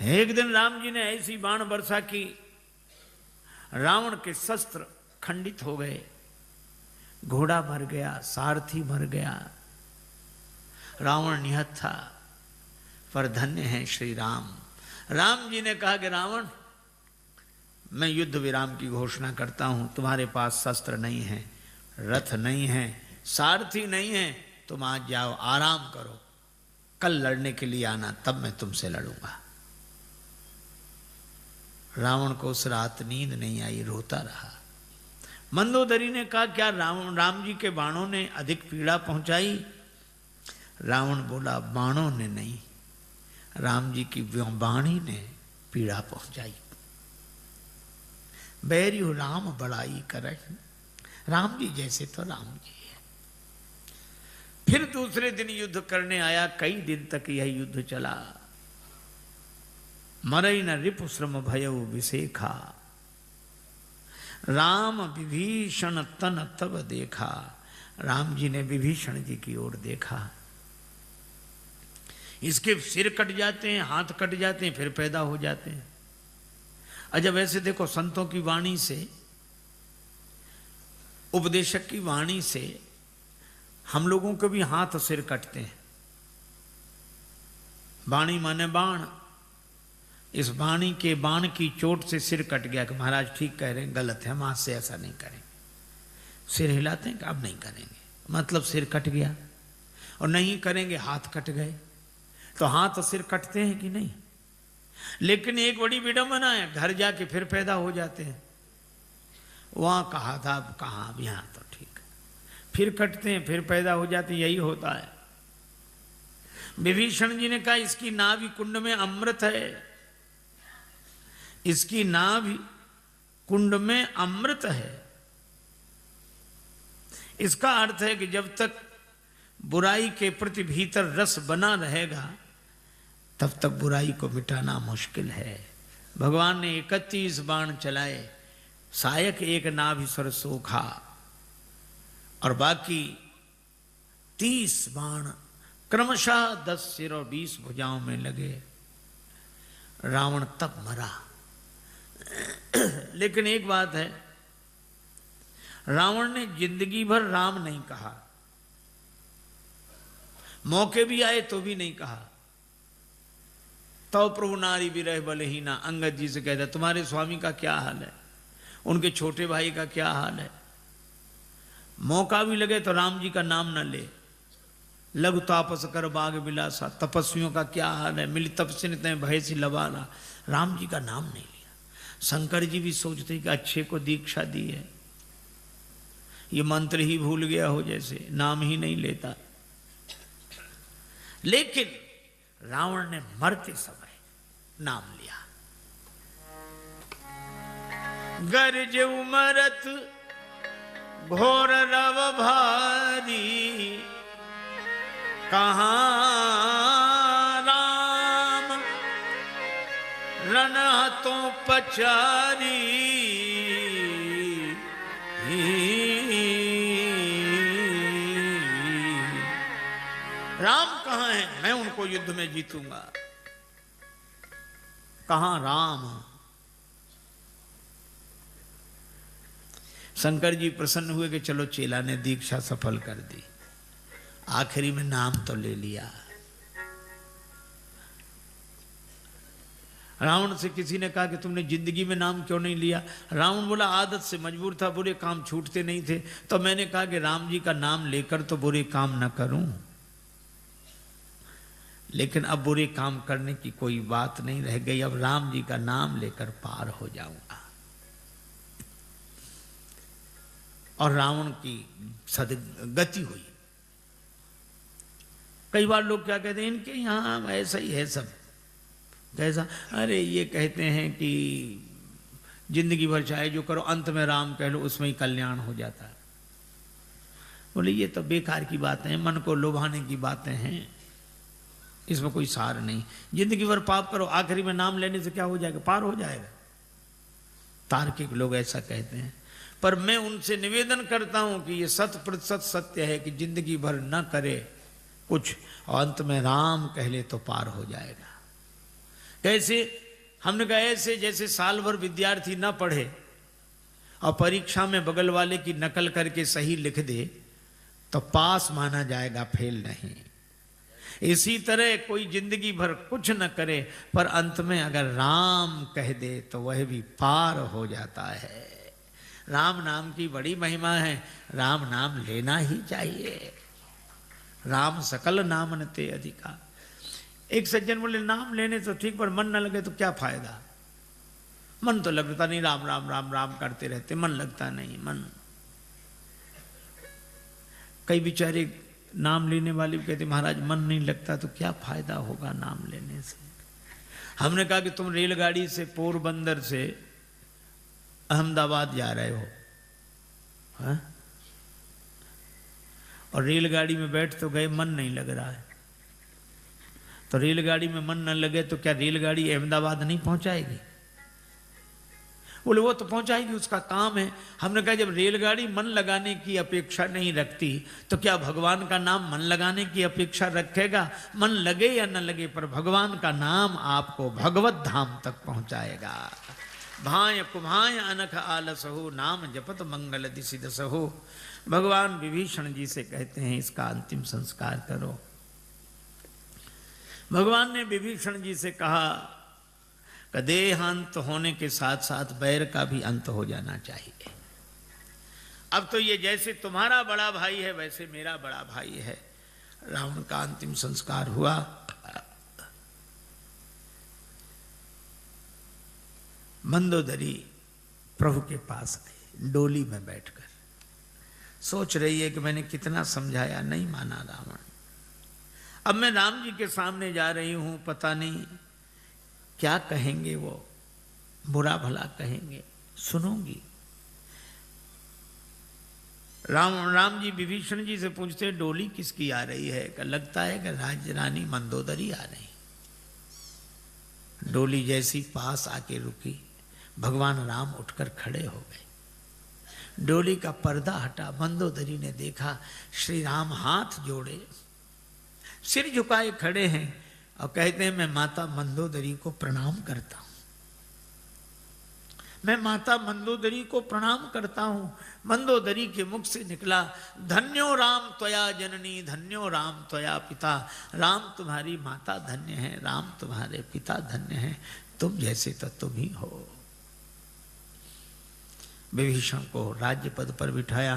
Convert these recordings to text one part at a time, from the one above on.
एक दिन राम जी ने ऐसी बाण वर्षा की, रावण के शस्त्र खंडित हो गए, घोड़ा मर गया, सारथी मर गया, रावण निहत था। पर धन्य है श्री राम। राम जी ने कहा कि रावण, मैं युद्ध विराम की घोषणा करता हूं। तुम्हारे पास शस्त्र नहीं है, रथ नहीं है, सारथी नहीं है, तुम आज जाओ, आराम करो, कल लड़ने के लिए आना, तब मैं तुमसे लड़ूंगा। रावण को उस रात नींद नहीं आई, रोता रहा। मंदोदरी ने कहा, क्या राम जी के बाणों ने अधिक पीड़ा पहुंचाई? रावण बोला, बाणों ने नहीं, राम जी की वाणी ने पीड़ा पहुंचाई। बैरियो राम बड़ाई करे, राम जी जैसे तो राम जी है। फिर दूसरे दिन युद्ध करने आया, कई दिन तक यह युद्ध चला। मरई न रिपु श्रम भयउ विशेखा, राम विभीषण तन तब देखा। राम जी ने विभीषण जी की ओर देखा, इसके सिर कट जाते हैं, हाथ कट जाते हैं, फिर पैदा हो जाते हैं। अच्छा, वैसे देखो, संतों की वाणी से, उपदेशक की वाणी से हम लोगों को भी हाथ सिर कटते हैं। वाणी माने बाण, इस वाणी के बाण की चोट से सिर कट गया कि महाराज ठीक कह रहे हैं, गलत है, हम आज से ऐसा नहीं करेंगे। सिर हिलाते हैं कि अब नहीं करेंगे, मतलब सिर कट गया। और नहीं करेंगे, हाथ कट गए। तो हाथ सिर कटते हैं कि नहीं? लेकिन एक बड़ी विडंबना है, घर जाके फिर पैदा हो जाते हैं। वहां कहा था, अब कहाँ, अब यहां तो ठीक है, फिर कटते हैं, फिर पैदा हो जाते हैं, यही होता है। विभीषण जी ने कहा, इसकी नाभि कुंड में अमृत है, इसकी नाभि कुंड में अमृत है। इसका अर्थ है कि जब तक बुराई के प्रति भीतर रस बना रहेगा, तब तक बुराई को मिटाना मुश्किल है। भगवान ने 31 बाण चलाए, सायक एक नाभिस्वर सोखा, और बाकी 30 बाण क्रमशः 10 सिर और 20 भुजाओं में लगे। रावण तब मरा। लेकिन एक बात है, रावण ने जिंदगी भर राम नहीं कहा, मौके भी आए तो भी नहीं कहा। तो प्रभु नारी विरह बलहीना, अंगद जी से कहता, तुम्हारे स्वामी का क्या हाल है, उनके छोटे भाई का क्या हाल है। मौका भी लगे तो राम जी का नाम न ले। लघु तापस कर बाग बिलासा, तपस्वियों का क्या हाल है, मिली तपस्विन तय भय सी लबाला, राम जी का नाम नहीं लिया। शंकर जी भी सोचते कि अच्छे को दीक्षा दी है, ये मंत्र ही भूल गया हो, जैसे नाम ही नहीं लेता। लेकिन रावण ने मरते समय नाम लिया। गर्ज उमरत घोर रव भारी, कहाँ राम रन तो पचारी। राम कहाँ है, मैं उनको युद्ध में जीतूंगा। कहाँ राम? शंकर जी प्रसन्न हुए कि चलो चेला ने दीक्षा सफल कर दी, आखिरी में नाम तो ले लिया। रावण से किसी ने कहा कि तुमने जिंदगी में नाम क्यों नहीं लिया? रावण बोला, आदत से मजबूर था, बुरे काम छूटते नहीं थे, तो मैंने कहा कि राम जी का नाम लेकर तो बुरे काम न करूं। लेकिन अब बुरे काम करने की कोई बात नहीं रह गई, अब राम जी का नाम लेकर पार हो जाऊंगा। और रावण की सदगति हुई। कई बार लोग क्या कहते हैं, इनके यहां ऐसा ही है सब। कैसा? अरे ये कहते हैं कि जिंदगी भर चाहे जो करो, अंत में राम कह लो, उसमें ही कल्याण हो जाता है। बोले ये तो बेकार की बातें हैं, मन को लुभाने की बातें हैं, इसमें कोई सार नहीं। जिंदगी भर पाप करो, आखिरी में नाम लेने से क्या हो जाएगा, पार हो जाएगा। तार्किक लोग ऐसा कहते हैं, पर मैं उनसे निवेदन करता हूं कि ये 100% सत्य है कि जिंदगी भर न करे कुछ, और अंत में राम कह ले तो पार हो जाएगा। कैसे? हमने कहा ऐसे जैसे साल भर विद्यार्थी ना पढ़े और परीक्षा में बगल वाले की नकल करके सही लिख दे तो पास माना जाएगा, फेल नहीं। इसी तरह कोई जिंदगी भर कुछ न करे पर अंत में अगर राम कह दे तो वह भी पार हो जाता है। राम नाम की बड़ी महिमा है, राम नाम लेना ही चाहिए। राम सकल नाम ते अधिका। एक सज्जन बोले नाम लेने तो ठीक पर मन न लगे तो क्या फायदा? मन तो लगता नहीं, राम राम राम राम करते रहते, मन लगता नहीं। मन कई बेचारे नाम लेने वाले भी कहते महाराज मन नहीं लगता तो क्या फायदा होगा नाम लेने से। हमने कहा कि तुम रेलगाड़ी से पोरबंदर से अहमदाबाद जा रहे हो, हाँ? और रेलगाड़ी में बैठ तो गए, मन नहीं लग रहा है, तो रेलगाड़ी में मन न लगे तो क्या रेलगाड़ी अहमदाबाद नहीं पहुंचाएगी? बोले वो तो पहुंचाएगी, उसका काम है। हमने कहा जब रेलगाड़ी मन लगाने की अपेक्षा नहीं रखती तो क्या भगवान का नाम मन लगाने की अपेक्षा रखेगा? मन लगे या न लगे पर भगवान का नाम आपको भगवत धाम तक पहुंचाएगा। भाय कुभाय अनख आलस हो, नाम जपत मंगल दिसिदस हो। भगवान विभीषण जी से कहते हैं इसका अंतिम संस्कार करो। भगवान ने विभीषण जी से कहा कि देहांत होने के साथ साथ बैर का भी अंत हो जाना चाहिए। अब तो ये जैसे तुम्हारा बड़ा भाई है वैसे मेरा बड़ा भाई है। रावण का अंतिम संस्कार हुआ। मंदोदरी प्रभु के पास आई, डोली में बैठकर सोच रही है कि मैंने कितना समझाया, नहीं माना रावण। अब मैं राम जी के सामने जा रही हूं, पता नहीं क्या कहेंगे, वो बुरा भला कहेंगे, सुनूंगी। राम जी विभीषण जी से पूछते डोली किसकी आ रही है? कि लगता है कि राज रानी मंदोदरी आ रही। डोली जैसी पास आके रुकी, भगवान राम उठकर खड़े हो गए। डोली का पर्दा हटा, मंदोदरी ने देखा श्री राम हाथ जोड़े सिर झुकाए खड़े हैं और कहते हैं मैं माता मंदोदरी को प्रणाम करता हूं, मैं माता मंदोदरी को प्रणाम करता हूं। मंदोदरी के मुख से निकला धन्यो राम त्वया जननी, धन्यो राम त्वया पिता। राम तुम्हारी माता धन्य है, राम तुम्हारे पिता धन्य है, तुम जैसे तो तुम ही हो। विभीषण को राज्य पद पर बिठाया।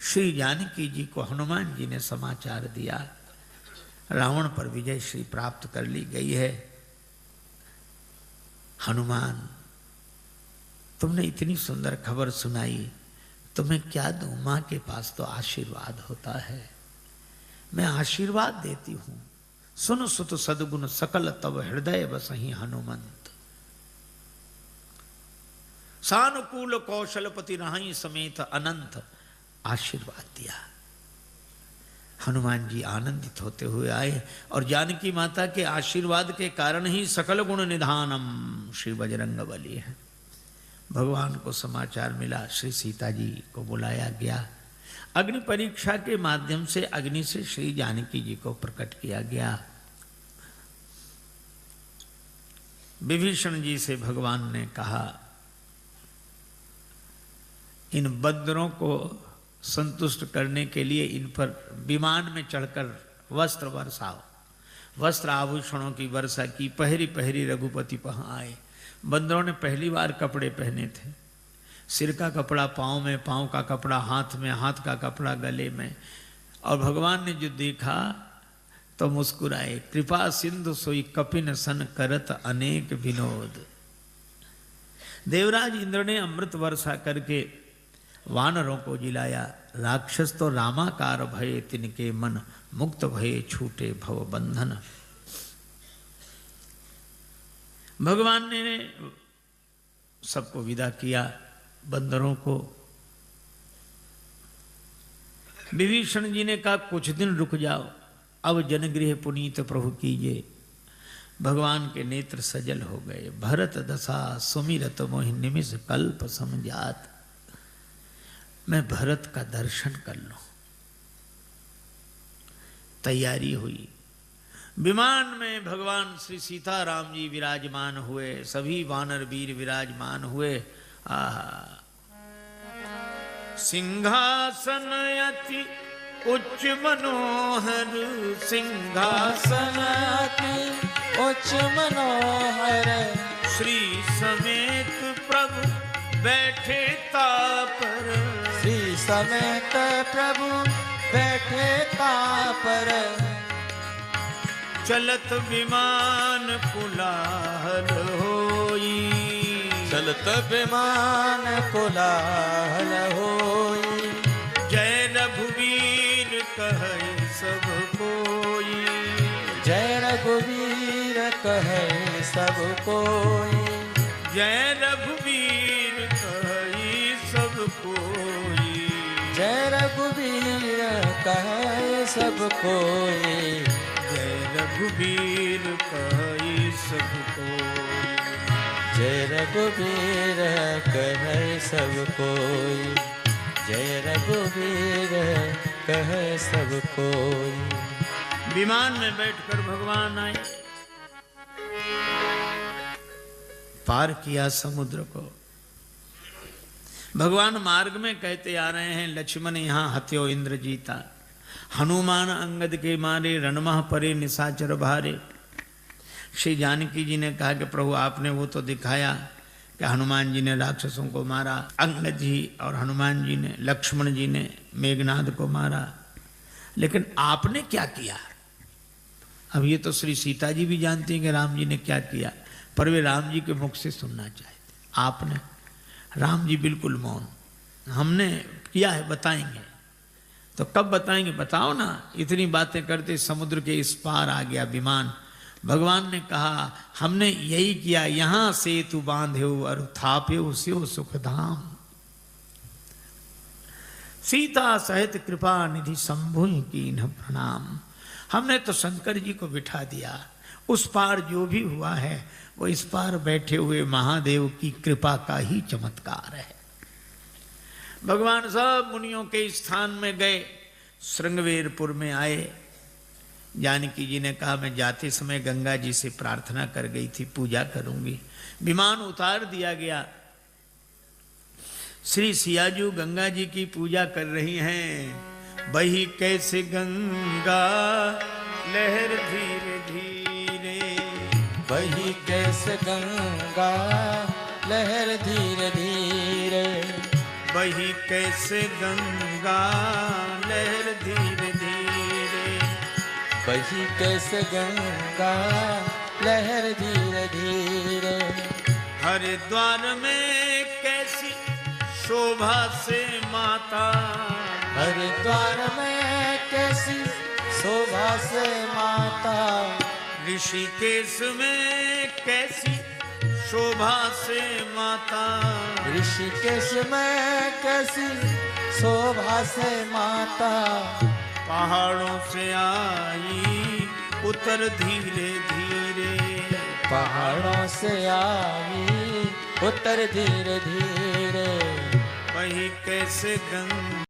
श्री जानकी जी को हनुमान जी ने समाचार दिया रावण पर विजय श्री प्राप्त कर ली गई है। हनुमान तुमने इतनी सुंदर खबर सुनाई, तुम्हें क्या दूं? मां के पास तो आशीर्वाद होता है, मैं आशीर्वाद देती हूं। सुन सुत सद्गुण सकल तब हृदय बसहि हनुमंत। सानुकूल कौशलपति रहाई समेत अनंत, आशीर्वाद दिया। हनुमान जी आनंदित होते हुए आए और जानकी माता के आशीर्वाद के कारण ही सकल गुण निधानम श्री बजरंगबली है। भगवान को समाचार मिला, श्री सीता जी को बुलाया गया। अग्नि परीक्षा के माध्यम से अग्नि से श्री जानकी जी को प्रकट किया गया। विभीषण जी से भगवान ने कहा इन बंदरों को संतुष्ट करने के लिए इन पर विमान में चढ़कर वस्त्र बरसाओ। वस्त्र आभूषणों की वर्षा की। पहरी पहरी रघुपति वहां आए। बंदरों ने पहली बार कपड़े पहने थे। सिर का कपड़ा पाँव में, पाँव का कपड़ा हाथ में, हाथ का कपड़ा गले में। और भगवान ने जो देखा तो मुस्कुराए। कृपा सिंधु सोई कपिन सन करत अनेक विनोद। देवराज इंद्र ने अमृत वर्षा करके वानरों को जिलाया। राक्षस तो रामाकार भये तिनके मन, मुक्त भये छूटे भव बंधन। भगवान ने सबको विदा किया, बंदरों को। विभीषण जी ने कहा कुछ दिन रुक जाओ, अब जनगृह पुनीत प्रभु कीजिए। भगवान के नेत्र सजल हो गए। भरत दशा सुमिरत मोहि निमिष कल्प समझात। मैं भरत का दर्शन कर लूं। तैयारी हुई। विमान में भगवान श्री सीताराम जी विराजमान हुए, सभी वानर वीर विराजमान हुए। आहा, सिंहासन अति उच्च मनोहर, सिंहासन अति उच्च मनोहर, श्री समेत प्रभु बैठे तापर, श्री समेत प्रभु बैठे तापर, चलत विमान कुलाहल होई, चलत विमान कोलाहल होई, जय रघुवीर कहे सब कोई, जय रघुवीर कहे सब कोई, जय रघुवीर कहे सब कोई, जय रघुवीर कहे सब कोई, जय रघुवीर कहे सब कोई, जय रघुवीर कहे सब कोई, जय रघुवीर कहे सब कोई। विमान में बैठकर भगवान आए, पार किया समुद्र को। भगवान मार्ग में कहते आ रहे हैं, लक्ष्मण यहाँ हत्यो इंद्र जीता, हनुमान अंगद के मारे रणमह परे निशाचर भारे। श्री जानकी जी ने कहा कि प्रभु आपने वो तो दिखाया कि हनुमान जी ने राक्षसों को मारा, अंगद जी और हनुमान जी ने, लक्ष्मण जी ने मेघनाद को मारा, लेकिन आपने क्या किया? अब ये तो श्री सीता जी भी जानती हैं कि राम जी ने क्या किया, पर वे राम जी के मुख से सुनना चाहते। आपने, राम जी बिल्कुल मौन, हमने किया है बताएंगे। तो कब बताएंगे? बताओ ना। इतनी बातें करते समुद्र के इस पार आ गया विमान। भगवान ने कहा हमने यही किया, यहां सेतु बांधे और थाप्यो स्यो सुखधाम, सीता सहित कृपा निधि शंभु कीन्ह प्रणाम। हमने तो शंकर जी को बिठा दिया, उस पार जो भी हुआ है वो इस पार बैठे हुए महादेव की कृपा का ही चमत्कार है। भगवान सब मुनियों के स्थान में गए, श्रृंगवेरपुर में आए। जानकी जी ने कहा मैं जाते समय गंगा जी से प्रार्थना कर गई थी, पूजा करूंगी। विमान उतार दिया गया। श्री सियाजू गंगा जी की पूजा कर रही हैं। बही कैसे गंगा लहर धीरे धीरे, बही कैसे गंगा लहर धीरे धीरे, बही कैसे गंगा लहर धीरे धीरे, बही कैसे गंगा लहर धीरे धीरे। हरिद्वार में कैसी शोभा से माता, हरिद्वार में कैसी शोभा से माता, ऋषिकेश में कैसी शोभा से माता, ऋषिकेश में कैसी शोभा से माता। पहाड़ों से आई उतर धीरे धीरे, पहाड़ों से आई उतर धीरे धीरे। वही कैसे गंगा